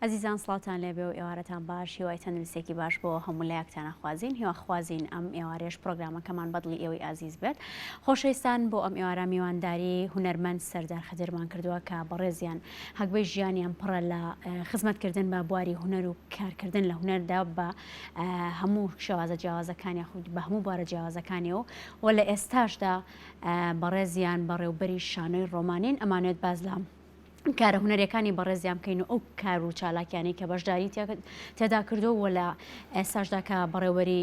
ئەزیزان سڵاتان لێبێ و ئێوارەتان باش هیوای تەندروستێکی باش بۆ هەموو لایەکتانە خوازین هیواخوازین ئەم ئێوارێش پرۆگرامەکەمان بەدڵی ئێوەی ئازیز بێت خۆشەویستان بۆ ئەم ئێوارە میوانداری هونەرمەند سەردار خەدرمان کردووە کە بەڕێزیان هەگبەی ژیانیان پڕە لە خزمەتکردن بە بواری هونەر و کارکردن لە هونەردا بە هەموو شێوازە جیاوازەکانی بە هەموو بارە جیاوازەکانیەوە و لە ئێستاشدا بەڕێزیان بەڕێوبەری شانۆی ڕۆمانین ئەمانوێت باز لە کارە هونەرەکانی بەڕێزیان بکەین و ئەو کار و چالاکیانی کە بەشداری تێدا کردووە لە ئێستاشدا کە بەڕێوەری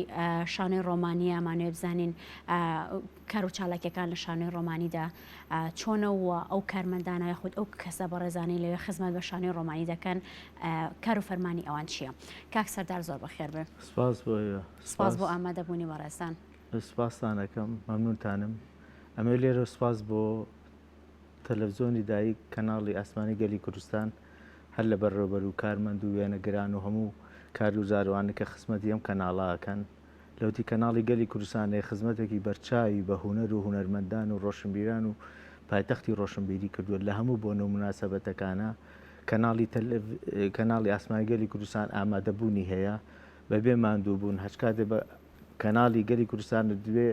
شانۆی ڕۆمانی ئەمانوێ بزانین کار و چالاکیەکان لە شانۆی ڕۆمانیدا چۆنەوە ئەو کارمەندانە خودت ئەو کەسە بەڕێزانەی لەوێ خزمەت بە شانۆی ڕۆمانی دەکەن کار و فەرمانی ئەوان چییە؟ کاک سەردار زۆر بەخێر بێ. سپاس بۆ ئامادەبوونی بەڕێستان. سپاسانەکەم مەمنونتانم. ئەمە لێرە سپاس بۆ تەلەڤیزۆنی دایک کەناڵی ئاسمانی گەلی کوردستان هەر لە بەڕێوەبەر و کارمەند و وێنەگران و هەموو کاروزاروانە کە خزمەتی ئەم کەناڵاکەن لەوتی کەناڵی گەلی کوردستانێ خزمەتێکی بەرچاوی بە هونەر و هونەرمەندان و ڕۆشنبیران و پایتەختی ڕۆشنبیری کردووە لە هەموو بۆنە و مناسەبەتەکانە کەناڵی ئاسمانی گەلی کوردستان ئامادەبوونی هەیە بەبێ ماندوو بوون هەچ کاتێ بە کەناڵی گەلی کوردستان دوێ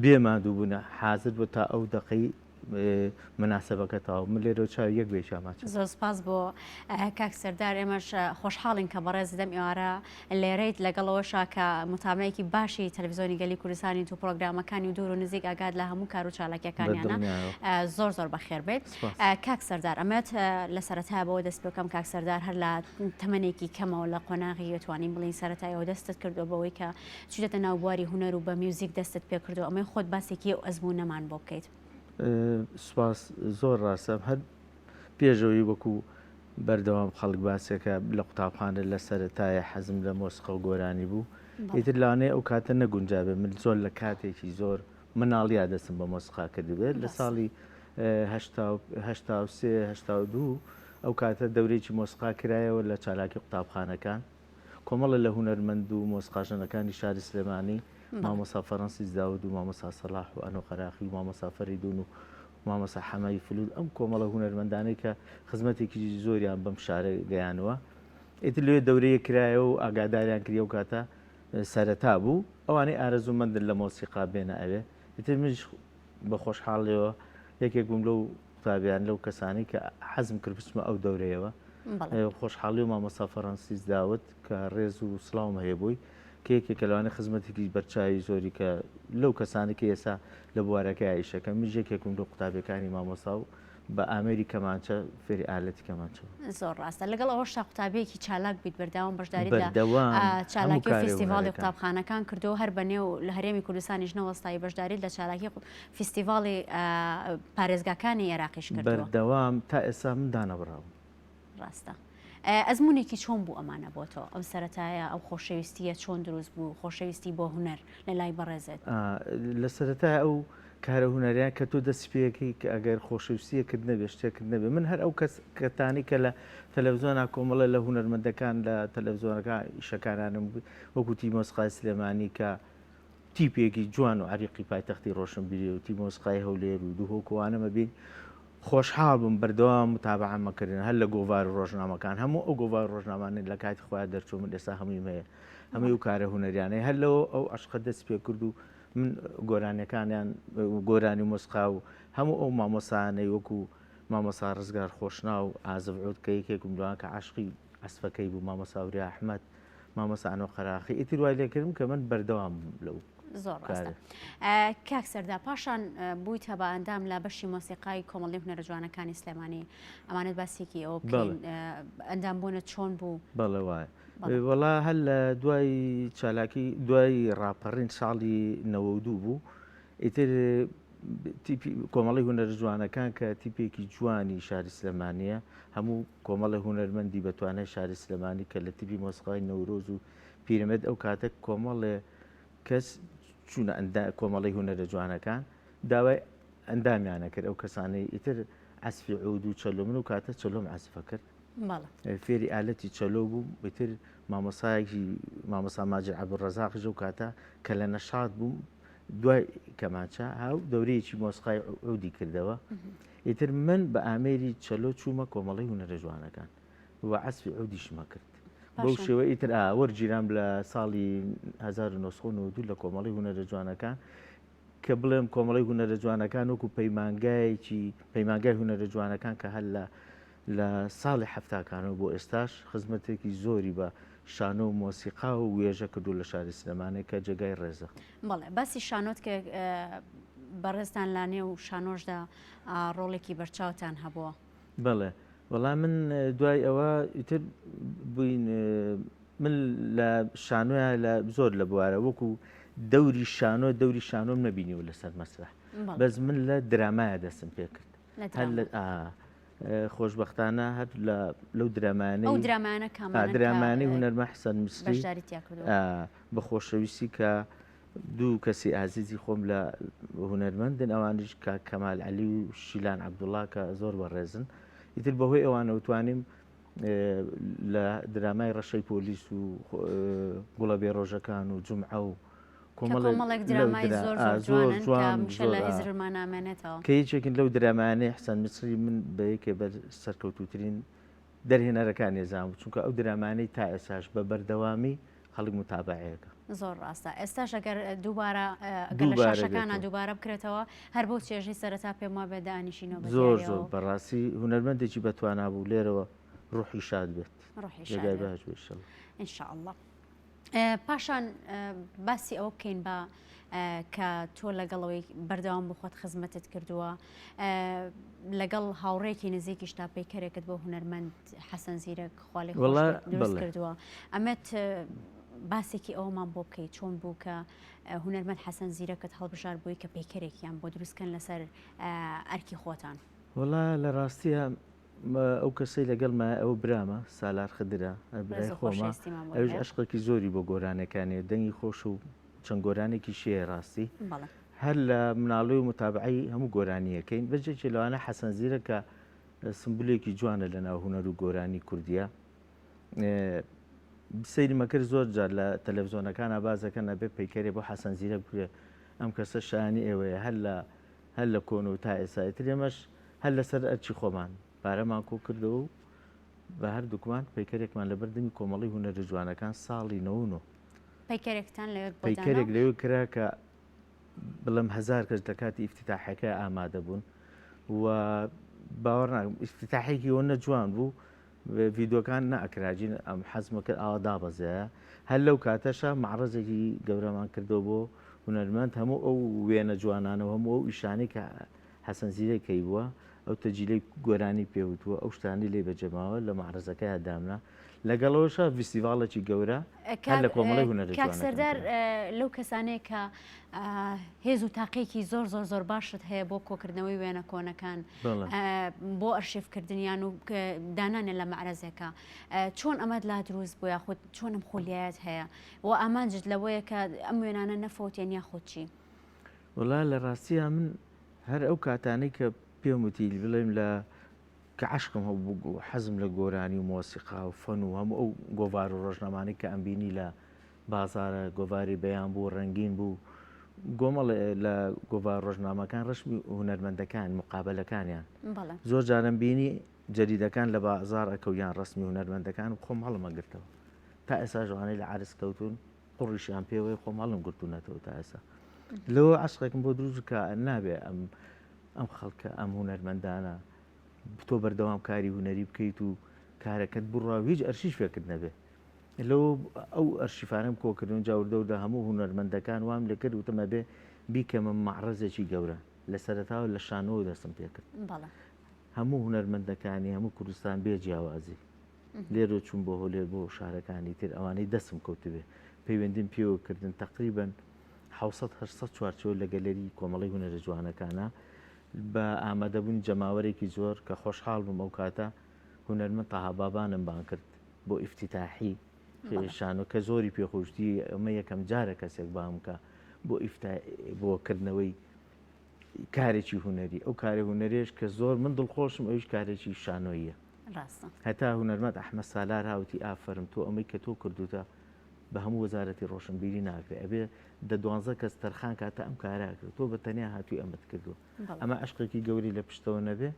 بێ ماندوو بوونە حازر بۆ تا ئەو دقەی مناسبەکەتەوە من لێرە چاو یەک بێشاماچ. زۆر سپاس بۆ کاک سەردار ئێمەش خۆشحاڵین کە بەڕێز دەم ئێوارە لێرەیت لەگەڵەوەشا کە متابعەیەکی باشی تەلەڤیزۆنی گەلی کوردستانی و پرۆگرامەکانی و دوور و نزیک ئاگاد لە هەموو کار و چالاکیەکانیانە زۆر زۆر بەخێر بێت. کاک سەردار ئەمەت لە سەرەتا بەوە دەست پێکەم کاک سەردار هەر لە تەمەنێکی کەمەوە لە قۆناغی دەتوانین بڵین سەرەتایەوە دەستت کردو بەوەی کە چیتە ناو بواری هونەر و بە میوزیک دەستت پێ کردو ئەمەی خۆت باسێکی ئەو ئەزموونەمان بۆ بکەیت. سوپاس زۆر ڕاستە هەر پێشەوەی وەکو بەردەوام خەڵک باسێکە لە قوتابخانە لە سەرەتایە حەزم لە مۆسیقا و گۆرانی بوو ئیتر لاانەیە ئەو کاتە نەگونجابێ من زۆر لە کاتێکی زۆر مناڵیا دەستم بە مۆسیقا کردبێت لە ساڵی هەشتا2 ئەو کاتە دەورێکی مۆسیقا کرایەوە لە چالاکی قوتابخانەکان کۆمەڵە لە هونەرمەند و مۆسیقاژنەکانی شاری سلێمانی مامۆسا فەڕەنسیس داود و مامۆسا سەلاح و ئەنۆ قەراقی و مامۆسا فەریدون و مامۆسا حەمای فلود ئەم کۆمەڵە هونەرمەندانەی کە خزمەتێکی زۆریان بەم شارە گەیانەوە ئیتر لێ دەورەیە کرایە و ئاگاداریان کردی و کاتە سەرەتا بوو ئەوانەی ئارەزوومەندن لە مۆسیقا بێنە ئەوێ ئیتر منش بە خۆشحاڵیەوە یەکێک بووم لەو قوتابیان لەو کەسانی کە حەزم کرد بچمە ئەو دەورەیەوە خۆشحاڵی و مامۆسا فەڕەنسیس داوت کە ڕێز و سڵاوم هەیە بووی کێکێک لەوانە خزمەتێکی بەرچاوی زۆری کە لەو کەسانی کە ئێستا لە بوارەکە عیشەکە میژێکێکم لە قوتابیەکانی مامۆسا و بە ئامێری کەمانچە فێری ئالەتی کەمانچەوە. زۆر ڕاستە لەگەڵ ئەوەشتا قوتابیەکی چالاک بیت بەرداوام بەشداری لە چالاکی و فیستیڤاڵی قوتابخانەکان کردو هەر بەنێو لە هەرێمی کوردستانیش نەوەستایی بەشداری لە چالاکی فیستیڤاڵی پارێزگاکانی عێراقیش کردووە. بەردەوام تا ئێستا من دانەبراوم. ڕاستە. ئەزمونێکی چۆن بوو ئەمانە بۆ تۆ ئەم سەرەتایە ئەو خۆشەویستیە چۆن دروست بوو خۆشەویستی بۆ هونەر لە لای بەڕێزێت لە سەرەتای ئەو کارە هونەریان کە تۆ دەست پێەکەی کە ئەگەر خۆشەویستیەکرد نەبێ شتێکرد نەبێ من هەر ئەو کەتانی کە لە تەلەڤیزۆنا کۆمەڵە لە هونەرمەندەکان لە تەلەڤیزۆنەکە ئیشەکانانم وەکو تیمۆسقای سلێمانی کە تیپێکی جوان و عریقی پایتەختی ڕۆشنبیری و تیمۆسقای هەولێر و دووهۆکوانەمە بین خۆشحاڵ بووم بەردەوام متابعەمەکردن هەر لە گۆڤار و ڕۆژنامەکان هەموو ئەو گۆڤار ڕۆژنامانێت لە کاتی خۆیان دەرچوو من ئێستا هەموویمەیە هەمووی و کارە هونەریانەی هەر لەوە ئەو عشقە دەست پێ کرد و من گۆرانیەکانیان گۆرانی مۆسیقا و هەموو ئەو مامۆسانەی وەکو مامۆسا ڕزگار خۆشنا و ئازەڤعود کە یەکێکم دوان کە عاشقی ئەسپەکەی بوو مامۆسا وری ئەحمەد مامۆسا ئەنۆ قەراقی ئیتر وای لێکردم کە من بەردەوام لەو زۆر ڕاستە. کاک سەردا پاشان بوویتە بە ئەندام لە بەشی مۆسیقای کۆمەڵی هونەرە جوانەکانی سلێمانی ئەمانەت باسێکی ئەوە بکەین ئەندام بوونە چۆن بوو؟ بەڵێ وایە وەڵا هەر لە دوای چالاکی دوای ڕاپەڕین ساڵی 92 بوو ئیتر کۆمەڵی هونەرە جوانەکان کە تیپێکی جوانی شاری سلێمانیە هەموو کۆمەڵی هونەرمەندی بەتوانای شاری سلێمانی کە لە تیپی مۆسیقای نەورۆز و پیرەمێد ئەو کاتە کۆمەڵێ کەس چوونە کۆمەڵی هونەرە جوانەکان داوای ئەندامیانە کرد ئەو کەسانەی ئیتر عەزفی عود و چەلۆ من و کاتە چەلۆم عەزفە کرد فێری ئالەتی چەلۆ بوو بتر مامۆسایەکی مامۆسا ماجد عەبدوڕەزاقیش ئەو کاتە کە لە نەشاد بووم دوای کەمانچە هاو دەورەیەکی مۆسیقای عودی کردەوە ئیتر من بە ئامێری چەلۆ چوومە کۆمەڵی هونەرە جوانەکان و عەسفی عودیشمە کرد بەو شێوە ئیتر وەرگیرام لە ساڵی 1992 لە کۆمەڵی هونەرە جوانەکان کە بڵێم کۆمەڵی هونەرە جوانەکان وەکو پەیمانگای هونەرە جوانەکان کە هەر لە ساڵی هەفتاکانەوە بۆ ئێستاش خزمەتێکی زۆری بە شانۆ و مۆسیقا و وێژە کردو لە شاری سلێمانێک کە جێگای ڕێزە. بەڵێ باسی شانۆت کە بەڕێزتان لانێ و شانۆشدا ڕۆڵێکی بەرچاوتان هەبووە. بەڵێ وەڵام من دوای ئەوە ئیتر بووین من لە شانۆیە لە زۆر لە بوارە وەکو دەوری شانۆم نەبینیوە لەسەر مەسرح بەس من لە درامایە دەستم پێ کرد خۆشببختانە هەر لەو درامانەی هونەرمە حەسەن مسری بە خۆشەویستی کە دوو کەسی ئازیزی خۆم لە هونەرمەندن ئەوانش کە کەمال عەلی و شیلان عەبدوڵڵا کە زۆر بەڕێزن ئیتر بەهۆی ئەوانە توانیم لە درامای ڕەشەی پۆلیس و گوڵە بێڕۆژەکان و جومعە و کۆمەڵێک درامای زۆر جوانن لە هیزرمان نامێنێتەوە کە هیچێکن لەو درامانەی حەسەن مسری من بە یەکێ بەر سەرکەوتوترین دەرهێنەرەکان نێزانم چونکە ئەو درامانەی تا ئێساش بە بەردەوامی خەڵک متابعەیەەکە زۆر ڕاستە ئێستاش ئەگەر دووبارە لە شاشەکانە دووبارە بکرێتەوە هەر بۆ چێژی سەرەتا پێم وا بێ دانیشینەوە زۆر بەڕاستی هونەرمەندێکی بەتوانا بوو لێرەوە ڕوحی شاد بێت ڕۆحی باش ئینشاءڵڵا. پاشان باسی ئەوە بکەین بە کە تۆ لەگەڵەوەی بەردەوام بخۆت خزمەتت کردووە لەگەڵ هاوڕێکی نزیکی شتا پەیکەرێکت بۆ هونەرمەند حەسەن زیرەک خواڵی دروست کردووە ئەمەت باسێکی ئەومان بۆ بکەیت چۆن بوو کە هونەرمەند حەسەن زیرەکەت هەڵبژار بووی کە پەیکەرێکیان بۆ دروستکەن لەسەر ئەرکی خۆتان. وەڵا لە ڕاستیە ئەو کەسەی لەگەڵمە ئەو برامە سالار خدرە برای خۆمە ئەوش عشقێکی زۆری بۆ گۆرانەکانێ دەنگی خۆش و چەند گۆرانێکی شێ ڕاستی هەر لە مناڵی و متابعی هەموو گۆرانیەکەین بەجێکی لەوانە حەسەن زیرە کە سمبولێکی جوانە لە ناو هونەر و گۆرانی کوردیە سەیری مەکرد زۆر جار لە تەلەڤیزۆنەکانە بازەکە نەبێ پەیکەرێ بۆ حەسەن زیرە بکرێ ئەم کەسە شانی ئێوەیە هەر لە کۆن و تا ئێستا ترێمەش هەر لەسەر ئەرچی خۆمان پارەمان کۆ کردەوە و بە هەردووکمان پەیکەرێکمان لە بەردەمی کۆمەڵی هونەرە جوانەکان ساڵی 99 پەیکەرێک لەوێ کرا کە بڵم 1000 کەس لە کاتی ئیفتتاحەکە ئامادە بوون و باوەڕ ناکەم ئیفتتاحێکی ئەوە نەجوان بوو ڤیدۆکان نەئەکراجین ئەم حەزمە کرد ئاوا دابەزایە هەر لەو کاتەشە معرەزێکی گەورەمان کردەوە بۆ هونەرمەند هەموو ئەو وێنە جوانانەوە هەموو ئەو ئیشانەی کە حەسەن زیرەکەی بووە ئەو تەجیلەی گۆرانی پێوتووە ئەو شتانی لێ بەجەماوە لە معرەزەکە هەدامنا لەگەڵەوەشە فیستیڤاڵێکی گەورە لە کۆمەڵی هونەرە کاک سەردار لەو کەسانەیە کە هێز و تاقیێکی زۆر باشت هەیە بۆ کۆکردنەوەی وێنە کۆنەکان بۆ ئەرشیفکردنیان و دانانێ لە معرەزەکە چۆن ئەمەد لا دروست بوو یاخود چۆن ئەم خۆلیایەت هەیە و ئامانجت لەوەیە کە ئەم وێنانە نەفەوتێن یاخود چی؟ وەڵا لە ڕاستیە من هەر ئەو کاتانەی کە پێم وتی بڵێم لە کە عشقم هەبوو حەزم لە گۆرانی و مۆسیقا و فەن و هەموو ئەو گۆڤار و ڕۆژنامانەی کە ئەمبینی لە بازارە گۆڤاری بەیان بوو ڕەنگین بوو گۆمەڵ لە گۆڤار ڕۆژنامەکان ڕشمی هونەرمەندەکان مقابلەکانیان زۆر جارم بینی جەریدەکان لە بازار ئەکەویان ڕسمی هونەرمەندەکان و خۆم هەڵمەگرتەوە تا ئێستا ژوانەی لە عرس کەوتون قوڕیشیان پێوەی خۆم هەڵم گرتوونەتەوە تا ئێستا لەوە عشقێکم بۆ دروست کە نابێ ئەم خەڵکە ئەم هونەرمەندانە تۆ بەردەوام کاری هونەری بکەیت و کارەکەت بڕوا هیچ ئەرشیش فێکرد نەبێ لەوە ئەو ئەرشیفانم کۆکردن جاوردەوردە هەموو هونەرمەندەکان وام لێ کرد وتەمە بێ بیکەمە معرەزێکی گەورە لە سەرەتاوە لە شانەوە دەستم پێ کرد هەموو هونەرمەندەکانی هەموو کوردستان بێ جیاوازی لێرە چوون بۆ هۆلێر بۆ شارەکانی تر ئەوانەی دەستم کەوتبێ پەیوەندیم پێوەکردن تقریبن 700 چوارچۆ لە گەلەری کۆمەڵی هونەرە جوانەکانە بە ئامادەبوونی جەماوەرێکی زۆر کە خۆشحاڵ بووم ئەو کاتە هونەرمەند تاها بابانم بان کرد بۆ ئیفتتاحی شانۆ کە زۆری پێخۆشتی ئەمە یەکەم جارە کەسێک بامکە بۆکردنەوەی کارێکی هونەری ئەو کارە هونەرێش کە زۆر من دڵخۆشم ئەوش کارێکی شانۆیە هەتا هونەرمەند ئەحمەد سالار هاوتی ئافرم تۆ ئەمەی کە تۆ کردوتە بە هەموو وەزارەتی ڕۆشنبیری ناکرێ ئەبێ 12 کەس تەرخان کاتە ئەم کارا کرد تۆ بە تەنیا هاتووی ئەمەت کردووە ئەمە عشقێکی گەوری لە پشتەوە نەبێ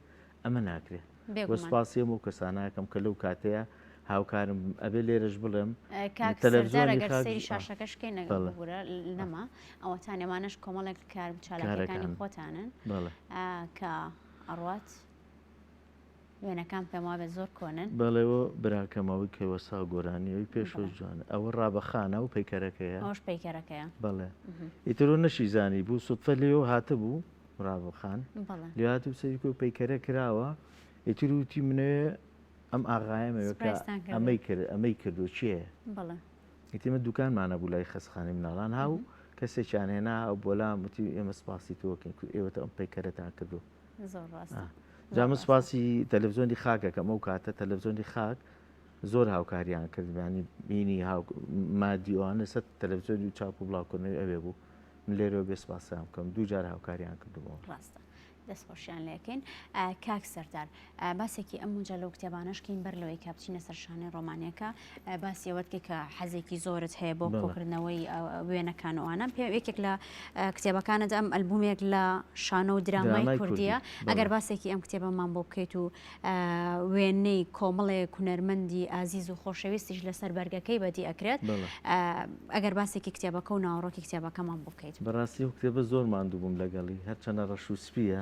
ئەمە ناکرێت وەسپاسیەم و کەسانەکەم کە لەو کاتەیە هاوکارم ئەبێ لێرەش بڵێم کاکسەردار ئەگەر سەیری شاشەکەشکەی نەگەڵبوورە نەما ئەوەتان ئێمانش کۆمەڵێک کار چالاکەکانی خۆتانن کە ئەڕوات وێنەکان پێم وابێت زۆر کۆنن بەڵێەوە براکەمەوەی کەوەسا گۆرانیەوەی پێشۆ جوانە ئەوە ڕابەخانە و پەیکەرەکەیە ئەوش پەیکەرەکەیە بەڵێ ئیترۆ نەشی زانی بوو سوتفە لێەوە هاتە بوو ڕابەخان لێهات و سەریکۆ پەیکەرە کراوە ئیتر وتی منێ ئەم ئاغایەمەوەکە ئەمەی کردو چییە؟ ئیتیمە دوکانمانە بوو لای خەسخانی مناڵان هاو کەسێکیان هێنا ئەو بۆلام وتی ئێمە سپاسی تۆکەین ئێوەتە ئەم پەیکەرەتان کردو جامە سپاسی تەلەڤزیۆنی خاکەکەم ئەو کاتە تەلەڤزیۆنی خاک زۆر هاوکاریان کردبیانی بینی مادیوانە سەر تەلەڤزیۆنی و چاپ و بڵاوکردنەوەی ئەوێ بوو من لێرەوە بێ سپاسیان بکەم دوو جار هاوکاریان کردبووە ڕاستە دەستخۆشیان لەکەین کاک سەردار باسێکی ئەم جا لەو کتێبانەشکین بەر لەوەی کە بچینە سەر شانەی ڕۆمانیەکە باسیەوەتکە کە حەزێکی زۆرت هەیە بۆ کۆکردنەوەی وێنەکانەوەوانە پێ یەکێک لە کتێبەکانت ئەم ئەلبومێک لە شانە و درامای کوردیە ئەگەر باسێکی ئەم کتێبەمان بۆ بکەیت و وێنەی کۆمەڵێک هونەرمەندی ئازیز و خۆشەویستیش لەسەر بەرگەکەی بەدی ئەکرێت ئەگەر باسێکی کتێبەکە و ناوەڕۆکی کتێبەکەمان بۆ بکەیت بەڕاستی و کتێبە زۆر ماندوو بووم لەگەڵی هەرچەنە ڕەش و سپیە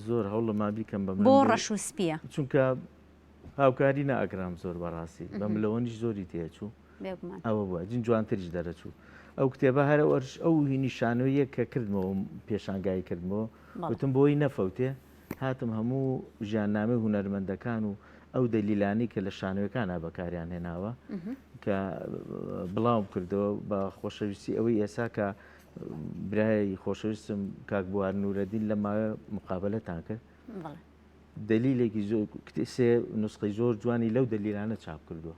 زۆر هەوڵەما بیکەم بۆ ڕەش و سپیە چونکە هاوکاری نائەگرام زۆر بەڕاستی بەم لەوەنیش زۆری تێچوو ئەوە بووە جین جوانتریش دەرەچوو ئەو کتێبە هەرە وەرش ئەو هینی شانۆیە کە کردمەوە پێشانگای کردمەوە وتم بۆی نەفەوتێ هاتم هەموو ژیاننامەی هونەرمەندەکان و ئەو دەلیلانی کە لە شانۆیەکانە بەکاریان هێناوە کە بڵاوم کردەوە بە خۆشەویستی ئەوەی ئێسا کە برای خۆشەویستم کاک بوار نورەدین لە ماوە مقابلەتان کرد دلیلێکی سێ نسخەی زۆر جوانی لەو دلیلانە چاپ کردووە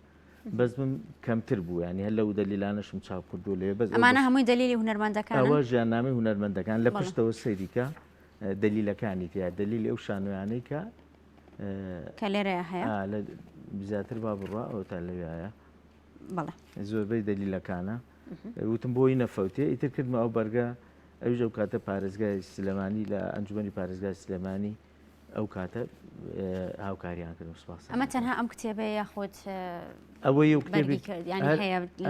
بەس من کەمتر بوو ینی هەر لەو دلیلانەشم چاپ کردو لێ بەس ئەمانە هەمووی دلیلی هونەرمەندەکان ئەوە ژیاننامەی هونەرمەندەکان لە پشتەوە سەیریکە دلیلەکانی تیا دلیلی ئەو شانۆیانەی کە لێرەیە هەیە زیاتر با بڕوا ئەو تا لەوێایە بەڵێ زۆربەی دلیلەکانە وتم بۆی نەفەوتێ ئیتر کردمە ئەو بەرگە ئەوژە ئەو کاتە پارێزگای سلێمانی لە ئەنجومەنی پارێزگای سلێمانی ئەو کاتە هاوکاریان کردم سپاس ئەمە تەنها ئەم کتێبەیە یاخۆت ئەوەی و کتێبی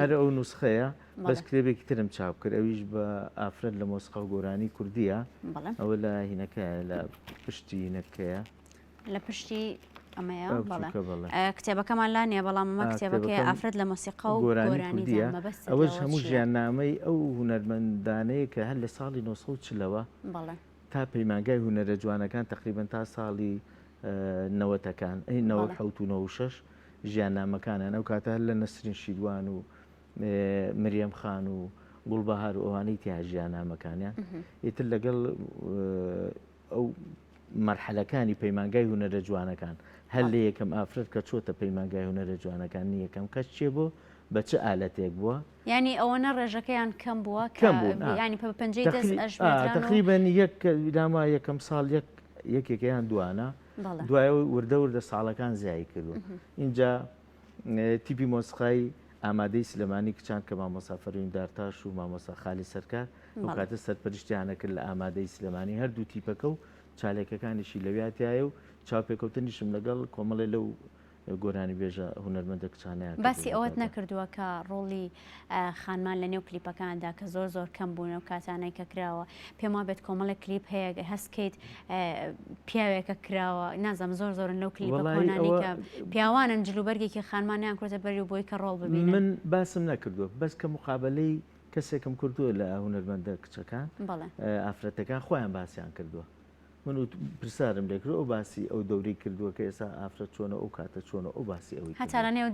هەر ئەو نوسخەیە بەس کتێبێکی ترم چاپ کرد ئەویش بە ئافرەت لە مۆسیقا و گۆرانی کوردیە ئەوە لە هینەکەیە لە پشتی هینەکەیە لە پشتی ئەمەیە کتێبەکەمان لا نیە بەڵام ئەمە کتێبەکەی ئافرەت لە مۆسیقا و گۆرانی ئەوەش هەموو ژیاننامەی ئەو هونەرمەندانەیە کە هەر لە ساڵی 1940ەوە تا پەیمانگای هونەرە جوانەکان تقریبن تا ساڵی 90ەکان 1996 ژیاننامەکانیان ئەو کاتە هەر لە نەسرین شیروان و مریەم خان و گوڵبەهار و ئەوانەی تیا ژیاننامەکانیان ئیتر لەگەڵ ئەو مەرحەلەکانی پەیمانگای هونەرە جوانەکان هەر لە یەکەم ئافرەت کە چۆتە پەیمانگای هونەرە جوانەکانی یەکەم کەس چێ بۆ بە چه ئالەتێک بووە ینی ئەوەنە ڕێژەکەیان کەم بووە ینی پەنجەی دەست تقریبەن یەکداما یەکەم ساڵ یەکێکیان دوانە دوایەوە وردە وردە ساڵەکان زیایی کردو اینجا تیپی مۆسیقای ئامادەی سلێمانی کچان کە مامۆستا فەرهین دارتاش و مامۆستا خالی سەرکار ئەو کاتە سەرپەرشتیانە کرد لە ئامادەی سلێمانی هەردوو تیپەکە و چالێکەکانیشی لەویاتایە و چاوپێکەوتنیشم لەگەڵ کۆمەڵێ لەو گۆرانی بێژە هونەرمەندە کچانەیە باسی ئەوەت نەکردووە کە ڕۆڵی خانمان لە نێو کلیپەکاندا کە زۆر زۆر کەم بوونە و کاتانەی کە کراوە پێم وابێت کۆمەڵە کلیپ هەیە هەستکەیت پیاوێکە کراوە نازەم زۆر زۆرن لەو کلیپە کۆنانی کە پیاوانن جلوبەرگێکی خانمانیان کورتە بەری و بۆی کە ڕۆڵ ببینن من باسم نەکردووە بەس کە مقابلەی کەسێکم کردووە لە هونەرمەندە کچەکان ئافرەتەکان خۆیان باسییان کردووە من پرسارم لێکرد ئەو باسی ئەو دەورەی کردووە کە ئێستا ئافرەت چۆنە ئەو کاتە چۆنە ئەو باسی ئەوەی هەتا لە نێو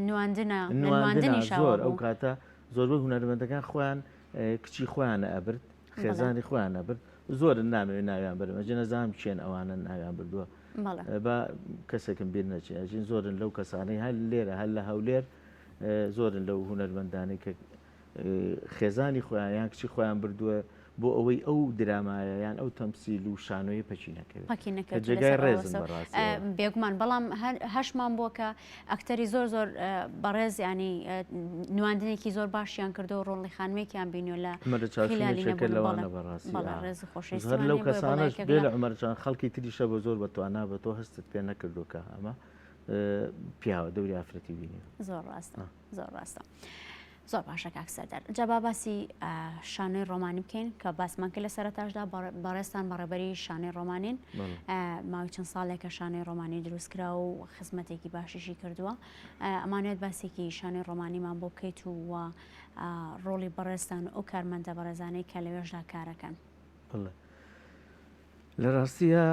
نواندنی ئەو کاتە زۆربەی هونەرمەندەکان خۆیان کچی خۆیانە ئەبرد خێزانی خۆیان ئەبرد زۆرن نامەوێت ناویان بەرمە جەنەزام چێن ئەوانە ناویان بردووە بە کەسێکم بیر نەچێژین زۆرن لەو کەسانەی هەر لێرە هەر لە هەولێر زۆرن لەو هونەرمەندانەی کە خێزانی خۆیان یان کچی خۆیان بردووە بۆ ئەوەی ئەو درامایە یان ئەو تەمسیل و شانۆیە پەچینەکەوێت جێگای ڕێزن بێگومان بەڵام هەشمان بووە کە ئەکتەری زۆر زۆر بەڕێز ینی نواندنێکی زۆر باشیان کردو و ڕۆڵی خانمێکیان بینیۆ لە لەوانە بەڕێزی خۆشەویستی لەو کەسانەش بێ لە عومەرجان خەڵکی تریشە بە زۆر بەتوانە بە تۆ هەستت پێ نەکردوکە ئەمە پیاوە دەوری ئافرەتی بینی. زۆر ڕاستە زۆر ڕاستە. زۆر باشە کاک سەردار. جا باسی شانۆی ڕۆمانی بکەین کە باسمان کرد لە سەرەتاشدا بەڕێستان بەڕێبەری شانۆی ڕۆمانین ماوەی چەند ساڵێکە شانۆی ڕۆمانی دروستکرا و خزمەتێکی باشیشی کردووە. ئەمانوێت باسێکی شانۆی ڕۆمانیمان بۆ بکەیت و ڕۆڵی بەڕێستان ئەو کارمەندە بەڕێزانەی کە لەوێژدا کارەکەن. لە ڕاستیە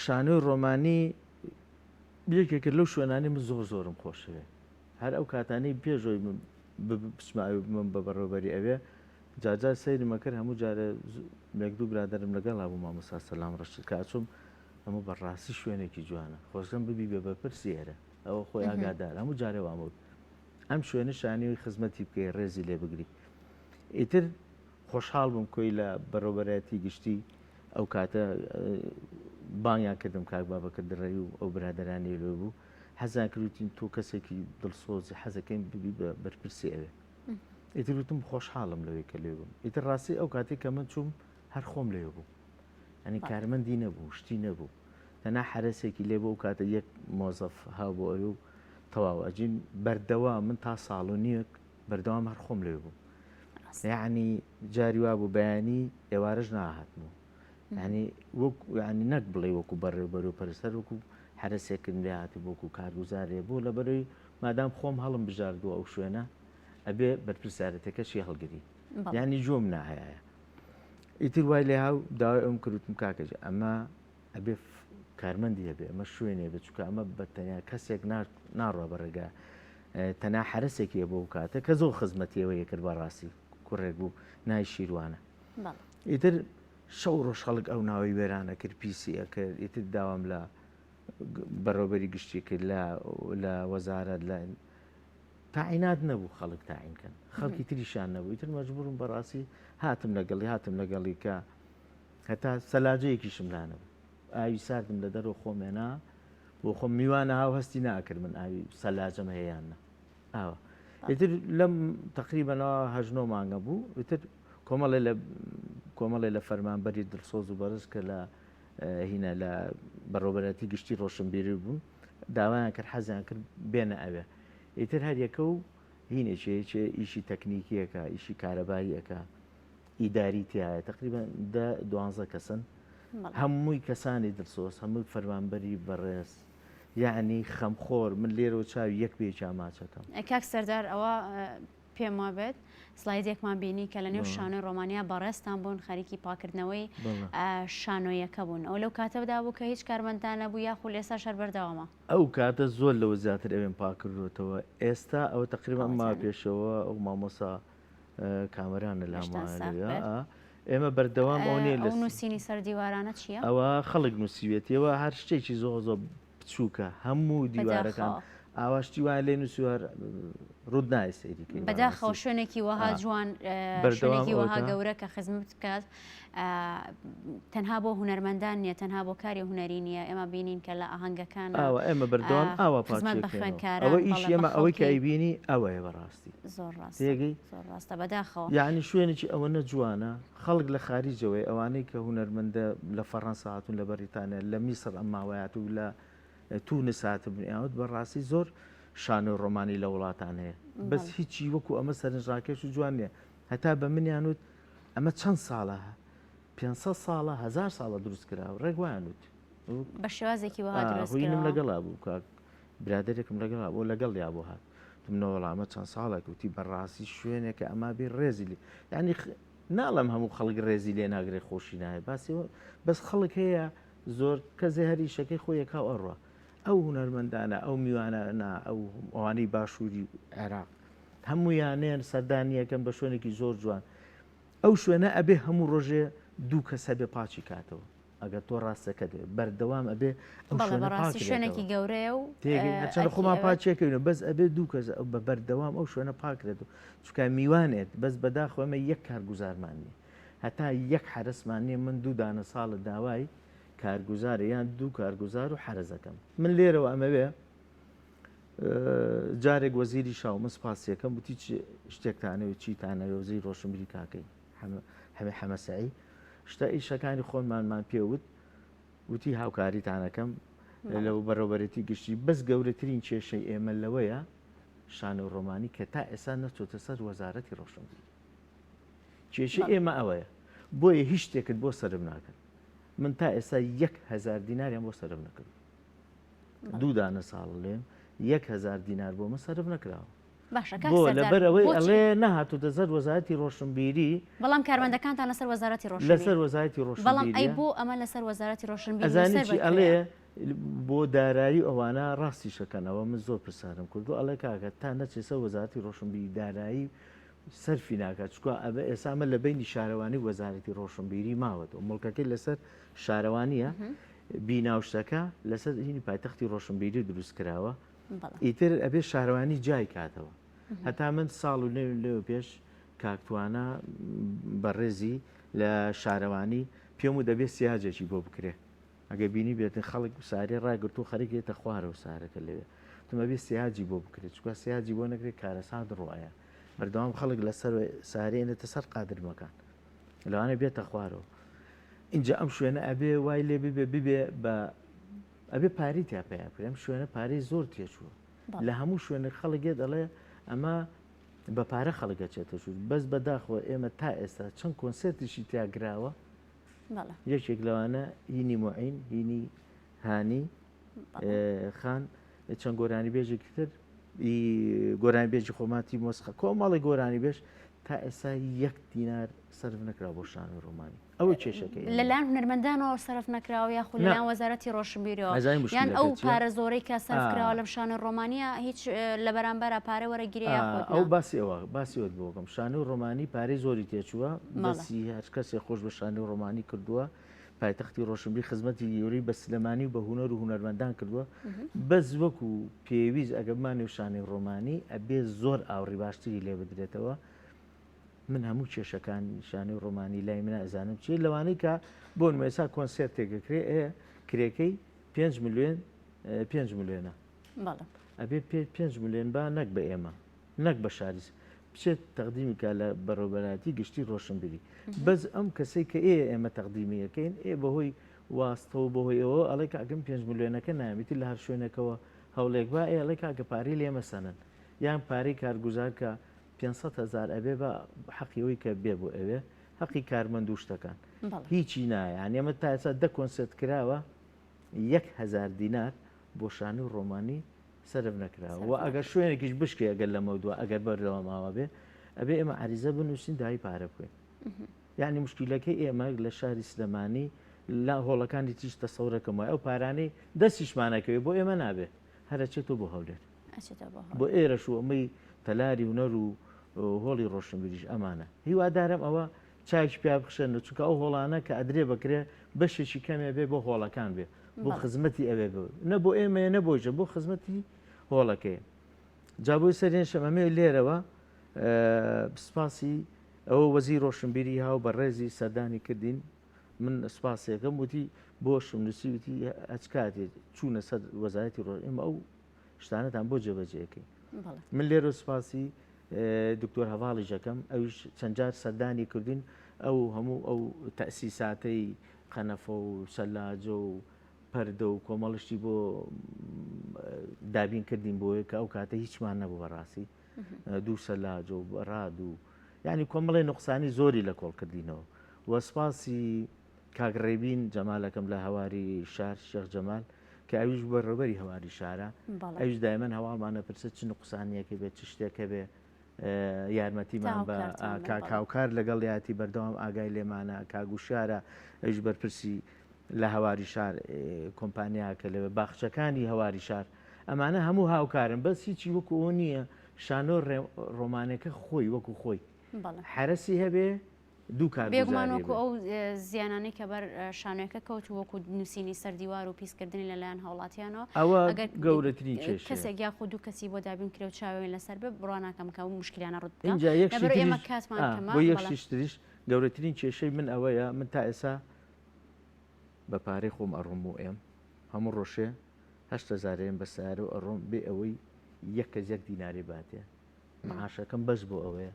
شانۆی ڕۆمانی یەکێکە لەو شوێنانی من زۆرم خۆشەوێ. هەر ئەو کاتانەی پێشۆی بچماوی من بە بەڕێوەبەری ئەوێ جاجا سەیرمە کرد هەموو جارە مێکدوو برادرم لەگەڵ هەبوو مامۆستا سەلام ڕەشید کاچوم هەموو بەڕاستی شوێنێکی جوانە خۆشگەم ببی بە بەپرسی ئێرە ئەوە خۆی ئاگادار هەموو جارێ وامەوت ئەم شوێنە شانەی خزمەتی بکەی ڕێزی لێ بگری. ئیتر خۆشحاڵ بووم کۆی لە بەڕێوەبەرەتی گشتی ئەو کاتە بانیان کردم کاک بابەکە دڕێی و ئەو برادرانی لێ بوو حەزان کردوتین تۆ کەسێکی دڵسۆزی حەزەکەیم ببی بە بەرپرسی ئەوێ. ئیتر وتم خۆشحاڵم لەوەی کە لێ بووم. ئیتر ڕاستی ئەو کاتێک کە من چووم هەر خۆم لێ بوو. ئەنی کارمەندی نەبوو شتی نەبوو. تەنها حرەسێکی لێ بوو ئەو کاتە یەک مۆزەف ها بۆ ئەوێ و تەواو ئەجین بەردەوام من تا ساڵ و نیەک بەردەوام هەر خۆم لێ بوو. یعنی جاری وا بوو بەیانی ئێوارەش ناهاتمەوە. ینی ینی نەک بڵێ وەکو بەڕێوەبەر و پەرستەر وەکو حرەسێکن لێ هاتی بۆکو کارگوزارێ بوو لە بەرەوەی مادام خۆم هەڵم بژاردووە ئەو شوێنە ئەبێ بەرپرسیارەتەکەشی هەڵگری ینی جۆم ناهەیە. ئیتر وای لێ هاو داوای ئەوم کردوتم کاکەژ ئەمە ئەبێ کارمەندی هەبێ ئەمە شوێنێ بچووکە ئەمە بەتەنیا کەسێک ناڕۆ بەڕێگا تەنها حرەسێکی بۆ کاتە کە زۆر خزمەتیەوە یەکرد بەڕاستی کوڕێک بوو نای شیروانە. ئیتر شەو ڕۆژ خەڵک ئەو ناوەی وێرانە کرد پیسی ئەکرد ئیتر داوام لە بەڕێوەبەری گشتی کرد لە وەزارەت لە تاعینات نەبوو خەڵک تاعینکەن خەڵکی تریشان نەبوو. ئیتر مەجبورم بەڕاستی هاتم لەگەڵی کە هەتا سەلاجەیەکیشم لا نەبوو. ئاوی ساردم لە دەرەوە خۆمێنا بۆ خۆم میوانە هاو هەستی ناکرد من ئاوی سەلاجەم هەیەیانە ئاوە. ئیتر لەم تقریبەنەوە هەژنۆ مانگە بوو. ئیتر کۆمەڵێ لە فەرمانبەری دڵسۆز و بەرز کە لە هینە لە بەڕێوەبەرەتی گشتی ڕۆشنبیری بوون داوایان کرد حەزیان کرد بێنە ئەوێ. ئیتر هەر یەکە و هینێکێ ئیشی تەکنیکیەکە ئیشی کارەباییەکە ئیداری تایە تقریبان 12 کەسن هەمووی کەسانی دڵسۆز هەمووی فەرمانبەری بەڕێز یعنی خەمخۆر من لێرەوە چاوی یەک بێ چاماچەکەم. کاک سەردار ئەوە پێم وابێت سلایدێکمان بینی کە لە نێو شانۆی ڕۆمانیا بەڕێستان بوون خەریکی پاکردنەوەی شانۆیەکە بوون. ئەو لەو کاتەدا بوو کە هیچ کارمەندان نەبوو یاخو لێستا شەر بەردەوامە. ئەو کاتە زۆر لەوە زیاتر ئەوێن پاکردوێتەوە. ئێستا ئەوە تقریبا ما پێشەوە ئەو مامۆسا کامەرانە لامانە ئێمە بەردەوام ئەو نیە لە نووسینی سەر دیوارانە چییە؟ ئەوە خەڵک نووسیوێتەوە هەر شتێکی زۆر بچووکە هەموو دیوارەکان ئاواشتی وان لێ نووسوار ڕوود نایە سەیریکەی بەداخەوە شوێنێکی وەها جوان شوێنێکی وەها گەورە کە خزمەت بکات تەنها بۆ هونەرمەندان نیە تەنها بۆ کاری هونەری نیە ئێمە بینین کە لە ئاهەنگەکانە ئێمە بەردەوام ئاوا ئەوە ئیش ئێمە ئەوەی کە ئەیبینی ئەوەیە بەڕاستی زۆر ڕاستە بەداخەوە یعنی شوێنێکی ئەوە نەجوانە خەڵک لە خاریجەوەی ئەوانەی کە هونەرمەندە لە فەڕەنسا هاتوون لە بەریتانیا لە میسر ئەماوایەت و لە تونس هاتبوون ئەوت بەڕاستی زۆر شانۆی ڕۆمانی لە وڵاتان هەیە بەس هیچی وەکو ئەمە سەرنجڕاکێش و جوان نیە هەتا بە منیانوت ئەمە چەند ساڵە 500 ساڵە 1000 ساڵە دروست کراوە ڕێگویانوت بە شێوازێکی وەها دروستکراوە لەگەڵا بوو کاک برادێکم لەگەڵا بۆ لەگەڵ یا بۆ هات منەوەڵامە چەند ساڵێک وتی بەڕاستی شوێنێکە ئەما بێ ڕێزی لێ یعنی ناڵم هەموو خەڵک ڕێزی لێ ناگرێ خۆشی نایە باسیەوە بەس خەڵک هەیە زۆر کە زێهەری شەکەی خۆی یەکا ئەڕوە ئەو هونەرمەندانە ئەو میوانانە ئەو ئەوانەی باشووری عێراق هەموویانێن سەردانیەکەم بە شوێنێکی زۆر جوان ئەو شوێنە ئەبێ هەموو ڕۆژێ دوو کەسە بێ پاچی کاتەوە ئەگەر تۆ ڕاستەکە دێ بەردەوام ئەبێ ئەو شوێنێکی گەورەیە و چەند خۆمان پاچێکەوێنە بەس ئەبێ دوو کەس بە بەردەوام ئەو شوێنە پاکرێت و چکە میوانێت بەس بەداخۆمە یەک کارگوزارمان نیە هەتا یەک حرسمان نیە من دوو دانە ساڵە داوای کارگوزارە یان دوو کارگوزار و حرەزەکەم من لێرەوە ئەمەوێ جارێک وەزیری شاومە سپاسیەکەم وتی شتێکتانەوە چیتانەوە وەزیری ڕۆشنبیری کاکەی حەمەسایی شتە ئیشەکانی خۆنمانمان پێوت وتی هاوکاریتانەکەم لەو بەڕێوەبەرەتی گشتی بەس گەورەترین کێشەی ئێمە لەوەیە شانۆ ڕۆمانی کە تا ئێستا نەچۆتە سەر وەزارەتی ڕۆشنبیری. کێشەی ئێمە ئەوەیە بۆیە هیچ شتێکت بۆ سرم ناکەن. من تا ئێستا 1,000 دیناریان بۆ سرم نەکرد. دوو دانە ساڵ لێم 1,000 دینار بۆ من سرم نەکراوە. بۆ لەبەرەوەی ئەڵێ نەهاتوتە سەر وەزارەتی ڕۆشنبیری، بەڵام کارمەندەکانتان لەسەر وەزارەتی ڕۆشنبیری لەسەر وەزارەتی ڕۆشنبیری. بەڵام ئەی بۆ ئەمە لەسەر وەزارەتی ڕۆشنبیری ئەزانیی ئەڵێ بۆ دارایی ئەوانە ڕاستی شەکەنەوە من زۆر پرسانم کردو ئەڵێ کاکە تا نەچێسە وەزارەتی ڕۆشنبیری دارایی سەرفی ناکات چکە ئەبە ئێسامە لە بینی شارەوانی وەزارەتی ڕۆشنبیری ماوەتەوە مڵکەکەی لەسەر شارەوانیە بیناوشتەکە لەسەر هینی پایتەختی ڕۆشنبیری دروست کراوە ئیتر ئەبێ شارەوانی جای کاتەوە. هەتا من ساڵ و لێو پێش کاکتوانە بەڕێزی لە شارەوانی پێم و دەبێت سیاجێکی بۆ بکرێ ئەگە بینی بێتن خەڵک ساری ڕاگررت و خەریکێتە خوارەوە سارەکە لەوێ تمە بێ سیاجی بۆ بکرێت چکە سیاجی بۆ نەکرێت کارەسات ڕواایە بەردەوام خەڵک لەسەر سارێنێتە سەر قادرمەکان لەوانە بێتە خوارەوە. اینجا ئەم شوێنە ئەبێ وای لێ ببێ بە ئەبێ پاری تاپیا بکرێ. ئەم شوێنە پارەی زۆر تێچووە لە هەموو شوێنە خەڵکێت دەڵێ ئەمە بە پارە خەڵگە چێتە شوود بەس بەداخەوە ئێمە تا ئێستا چەند کۆنسرتیشی تیاگراوە یەکێک لەوانە هینی معین هینی هانی خان چەند گۆرانی بێژێکی تر گۆرانی بێژی خۆماتی مۆسخە کۆمەڵی گۆرانی بێژ تا ئێستا 1 دینار سرف نەکرا بۆ شانۆی ڕۆمانی. ئەوە کێشەکەی لەلایەن هونەرمەندانەوە سەرف نەکراوە یاخود لەلایەن وەزارەتی ڕۆشنبیریەوە یان ئەو پارە زۆرەی کە سەرفکراوە لەم شانۆی ڕۆمانیا هیچ لە بەرامبەرە پارە وەرەگیری یاخود ئەو باسیەوە بۆکەم شانۆی ڕۆمانی پارەی زۆری تێچووە بەسی هەر کەسێک خۆش بە شانۆی ڕۆمانی کردووە پایتەختی ڕۆشنبیری خزمەتی یوری بە سلەمانی و بە هونەر و هونەرمەندان کردووە بەس وەکو پێویست ئەگەمانی و شانۆی ڕۆمانی ئەبێ زۆر ئاوڕی باشتری لێ بدرێتەوە. من هەموو کێشەکان شانۆی ڕۆمانی لای منە ئەزانم چی لەوانەی کە بۆ نمێسا کۆنسرتێکەکرێ کرێکەی 5 میلیۆن 5 میلیۆنە ئەبێ 5 میلیۆن با نەک بە ئێمە نەک بە شاریس بچێت تەقدیمیکە لە بەڕێوەبەراتی گشتی ڕۆشنبیری بەس ئەم کەسەی کە ئێمە تەقدیمیەکەین بەهۆی واستەوە بەهۆی ئەوە ئەڵێ کاگەم 5 میلیۆنەکە نامیتی لە هەر شوێنێکەوە هەوڵێک با ئەڵێ کاگە پارەی لێمە سەنن یان پارەی کارگوزار کە 500,000 ئەبێ بە حەقیەوەی کە بێ بۆ ئەوێ حەقی کارمەند و شتەکان هیچی نایە ئێمە تا ئێستا 10 کۆنسرت کراوە 1,000 دینار بۆ شانۆی ڕۆمانی سەرف نەکراوە و ئەگەر شوێنێکیش بشکێ ئەگەر لە مەودووە ئەگەر بەردەوام ماوە بێ ئەبێ ئێمە عریزە بنووسین داوای پارە بکەین. یعنی مشکیلەکەی ئێمە لە شاری سلەمانی لا هۆڵەکانی تیش تەسەورەکەم وایە ئەو پارانەی دەستیشمانەکەوێ بۆ ئێمە نابێ هەرەچێتەوە بۆ هەولێر بۆ ئێرەش و ئەمەی تەلاری هونەر و هۆڵی ڕۆشنبیریش ئەمانە هیوادارم ئەوە چاکی پیا بخشێنە چونکە ئەو هۆڵانە کە ئەدرێ بکرێ بەشێکی کەمێ بێ بۆ هۆڵەکان بێ بۆ خزمەتی ئەوێ بێ نە بۆ ئێمەیە نەبۆژە بۆ خزمەتی هۆڵەکەی. جابۆی سەرێن شەمەمێ لێرەوە سپاسی ئەوە وەزیری ڕۆشنبیری هاو بە ڕێزی سەردانی کردین من سپاسێکم وتی بۆشم نووسی وتی ئەچ کاتێ چوونە سەر وەزارەتی ڕۆژ ئێمە ئەو شتانەتان بۆ جێبەجێەکەی. من لێرە سپاسی دکتۆر هەواڵی ژەکەم ئەوش چەند جار سەردانی کردین ئەو هەموو ئەو تەسیساتەی قەنەفە و سەلاجە و پەردە و کۆمەڵشتی بۆ دابین کردین بۆیە کە ئەو کاتە هیچمان نەبوو بەڕاستی دوو سەلاجە و ڕاد و یعنی کۆمەڵی نوقسانی زۆری لە کۆڵکردینەوە وە سپاسی کاگڕێبین جەمالەکەم لە هەواری شار شێخ جەمال کە ئەویش بەڕێوەبەری هەواری شارە ئەوش دایمەن هەواڵمانە پرسە چ نوقسانیەکە بێت چ شتێکە بێ یارمەتیمان بە کاکاوکار لەگەڵ یاتی بەردەوام ئاگای لێمانە کاگوشارە ئەوش بەرپرسی لە هەواری شار کۆمپانیاکە لەوێ باخچەکانی هەواری شار ئەمانە هەموو هاوکارن بەس هیچی وەکو ئەو نییە شانۆ ڕۆمانەکە خۆی وەکو خۆی حرەسی هەبێ دوو کار بێگومان وەکو ئەو زیانانەی کە بەر شانۆیەکە کەوت وەکو نووسینی سەردیوار و پیسکردنی لەلایەن هاوڵاتیانەوە ئەوە گەورەترین کێشە کەسێک یاخود دوو کەسی بۆ دابین کرێ و چاوێن لەسەر بێ بڕواناکەم کە ئەو مشکلانە ڕوت ئێمە کاتمان بۆ یەکشیش تریش گەورەترین کێشەی من ئەوەیە من تا ئێسا بە پارەی خۆم ئەڕۆم و ئێم هەموو ڕۆژێ 8,000 بە سارە و ئەڕۆم بێ ئەوەی یەک کەس 1 دیناری باتێ معاشەکەم بەس بۆ ئەوەیە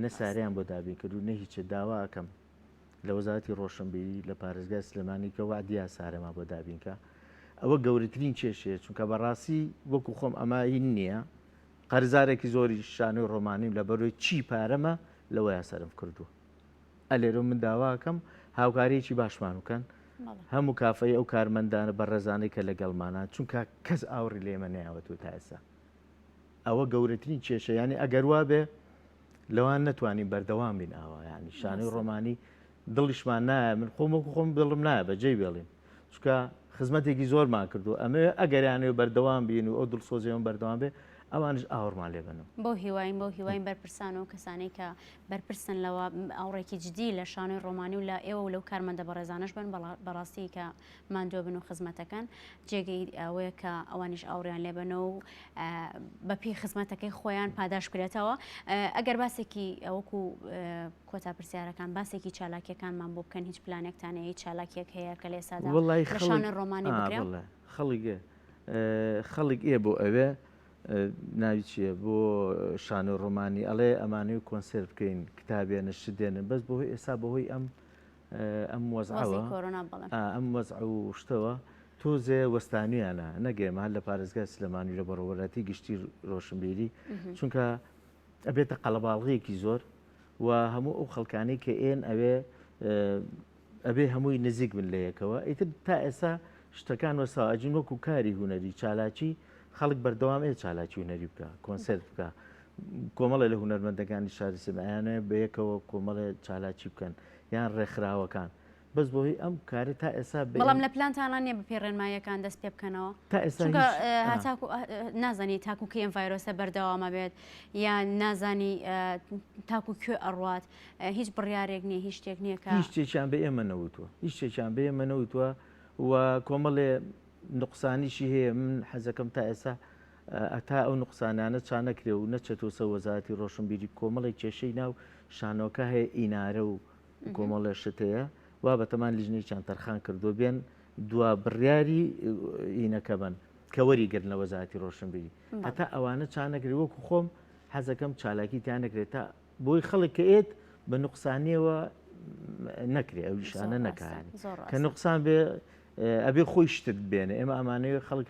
نە ساریان بۆ دابین کرد و نە هیچە داواکەم لە وەزارەتی ڕۆشنبیری لە پارێزگای سلێمانی کە وعدیا سارەما بۆ دابینکە ئەوە گەورەترین کێشەیە چونکە بەڕاستی وەکو خۆم ئەمە هین نییە قەرزارێکی زۆری شانۆی ڕۆمانیم لە بەرۆی چی پارەمە لەوەیە سەرم کردووە ئەلێرە من داواکەم هاوکاریەکی باشمان وکەن هەموو کافەی ئەو کارمەندانە بە ڕێزانەی کە لەگەڵمانە چونکە کەس ئاوڕی لێمە نەیاوەتەوە تا ئێستا ئەوە گەورەترین کێشە ینی ئەگەر وا بێ لەوان نەتوانین بەردەوام بین ئاوا ینی شانۆی ڕۆمانی دڵیشمان نایە من خۆم دڵم نایە بەجێ بێڵین چونکە خزمەتێکی زۆرمان کردو ئەمە ئەگەریانەوە بەردەوام بین و ئەو دڵسۆزیەوە بەردەوام بێ ئەوانش ئاوەڕمان لێ بنەوە بۆ هیواین بەرپرسان و کەسانەی کە بەرپرسن لەوە ئاوڕێکی جدی لە شانۆی ڕۆمانی و لە ئێوە و لەو کارمەندە بەڕێزانش بن بەڕاستی کە ماندووە بن و خزمەتەکان جێگەی ئەوەیە کە ئەوانیش ئاوڕیان لێ بنەوە و بەپی خزمەتەکەی خۆیان پاداش بکرێتەوە ئەگەر باسێکی ئەوەکو کۆتا پرسیارەکان باسێکی چالاکیەکانمان بۆ بکەن هیچ پلانێکتانەیە هیچ چالاکیەک هەیە کە لە ئێستادا لە شانۆی ڕۆمانی بکرێت خەڵک ئێ بۆ ئەوێ ناوی چییە بۆ شانۆی ڕۆمانی ئەڵێ ئەمانەی و کۆنسرت بکەین کتابێنە شدێنن بەس بۆهۆی ئێستا بەهۆی ئەم وەزعەوە ئەم وەزع و شتەوە تۆزێ وەستانیانە نەگەێمە هەر لە پارێزگای سلێمانی لە بەڕێوەبەتی گشتی ڕۆشنبیری چونکە ئەبێتە قەڵەباڵغەیەکی زۆر و هەموو ئەو خەڵکانەی کە ئێن ئەبێ هەمووی نزیک بن لە یەکەوە ئیتر تا ئێستا شتەکان وەسا ئەجین وەکو کاری هوەری چالاکی خەڵک بەردەوام چالاکی هوەری بکە کۆنسرت بکە کۆمەڵە لە هونەرمەندەکانی شاری سلێمانیانە بەیەکەوە کۆمەڵە چالاکی بکەن یان ڕێکخراوەکان بەس بۆهی ئەم کارە تا ئێستا بەڵام لە پلانتانان نیە بە پێڕێنماییەکان دەست پێ بکەنەوە تا ئێستا نازانی تاکو کێم ڤایرۆسە بەردەوامە بێت یان نازانی تاکو کوێ ئەڕوات هیچ بڕیارێک نییە هیچ شتێک نییە کە هیچ شتێکیان بە ئێمە نەوتووە هیچ شتێکیان بە ئێمە نەوتووە و کۆمەڵێ نقصانیشی هەیە من حەزەکەم تا ئێستا تا ئەو نقصانانە چا نەکرێ و نەچێتەوە سە وەزارەتی ڕۆشنبیری کۆمەڵی کێشەی ناو شانۆکە هەیە ئینارە و کۆمەڵە شتەیە وا بەتەمان لیژنەیەکیان تەرخان کردو بێن دوا بڕیاری ئینەکە بن کە وەریگرن لە وەزارەتی ڕۆشنبیری هەتا ئەوانە چا نەکرێ وەکو خۆم حەزەکەم چالاکی تیان نەکرێت تا بۆی خەڵک کە ئێت بە نقصانیەوە نەکرێ ئەو شانە نەکانی کە نقصان بێ ئەبێ خۆی شتت بێنە ئێمە ئەمانەوە خەڵک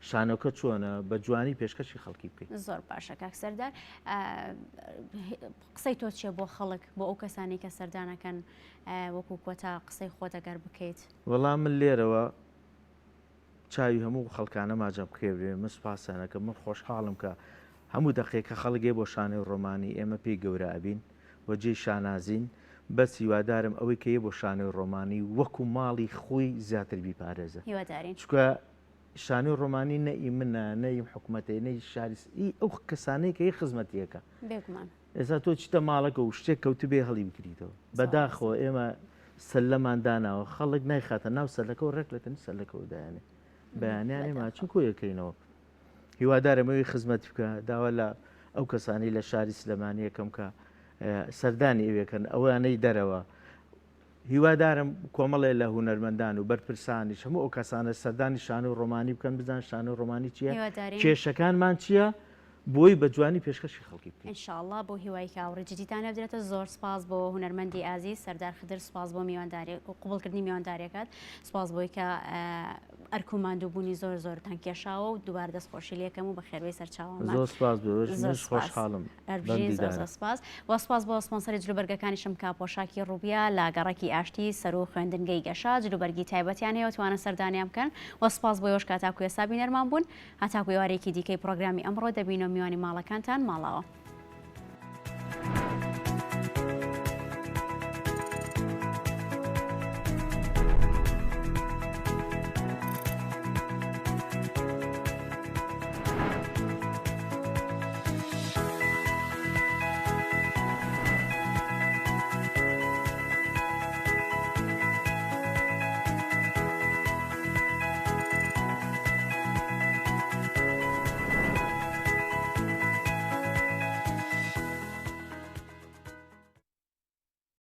شانۆکە چۆنە بە جوانی پێشکەشی خەڵکی بکەین زۆر باشە کاک سەردار قسەی تۆ چیە بۆ خەڵک بۆ ئەو کەسانی کە سەردانەکەن وەکو کۆتا قسەی خۆت ئەگەر بکەیت وەڵام من لێرەوە چاوی هەموو خەڵکانە ماجە بکێبێ من سوپاسانەکە من خۆشحاڵم کە هەموو دەقێکە خەڵگێ بۆ شانۆی ڕۆمانی ئێمە پێی گەورە ئەبین وەجێی شانازین بەس هیوادارم ئەوەی کە بۆ شانۆی ڕۆمانی وەکو ماڵی خۆی زیاتر بیپارێزە چکە شانۆی ڕۆمانی نەئی منە نەیم حکوومەتی نەی شاری ئەو کەسانەی کە خزمەتیەکە ئێستا تۆ چتە ماڵەکە و شتێک کەوت بێ هەڵی بکریتەوە بەداخەوە ئێمە سەلەمان داناوە خەڵک نایخاتە ناو سەرلەکە و ڕێک لە تەنی سەرلەکەەوە دایانێ بەیانیانێ ماچون کۆیەکەینەوە هیوادارەمەوەی خزمەت بکە داوا لە ئەو کەسانی لە شاری سلێمانی یەکەم کە سەردانی ئەوێکن ئەوانەی دەرەوە هیوادارم کۆمەڵێ لە هونەرمەندان و بەرپرسانیش هەموو ئەو کەسانە سەردانی شانۆی ڕۆمانی بکەن بزان شانۆی ڕۆمانی چییە کێشەکانمان چییە بۆی بە جوانی پێشکەشی خەڵکی بکەین ئینشاءالله بۆ هیوای کاوڕێ جدیتانە بدرێتە زۆر سپاس بۆ هونەرمەندی ئازیز سەردار خدر سپاس بۆ میوانداری و قوبڵکردنی میوانداریەکەت سپاس بۆی کە ئەرکوماندووبوونی زۆر زۆرتان کێشاوە و دووبارە دەستخۆشی لێکەم و بە خێرەوەی سەرچاوم زۆر سپاس خۆشحاڵم سپاس و سپاس بۆ سپۆنسەری جلوبەرگەکانیشم کا پۆشاکی ڕوبیا لا گەڕەکی ئاشتی سەر و خوێندنگەی گەشا جلوبەرگی تایبەتیان هەیە توانە سەردانیان بکەن و سپاس بۆ یۆش کاتاکو ێستا بینەرمان بوون هەتاکو ئێوارێکی دیکەی پرۆگرامی ئەمڕۆ دەبینەوە میوانی ماڵەکانتان ماڵەوە.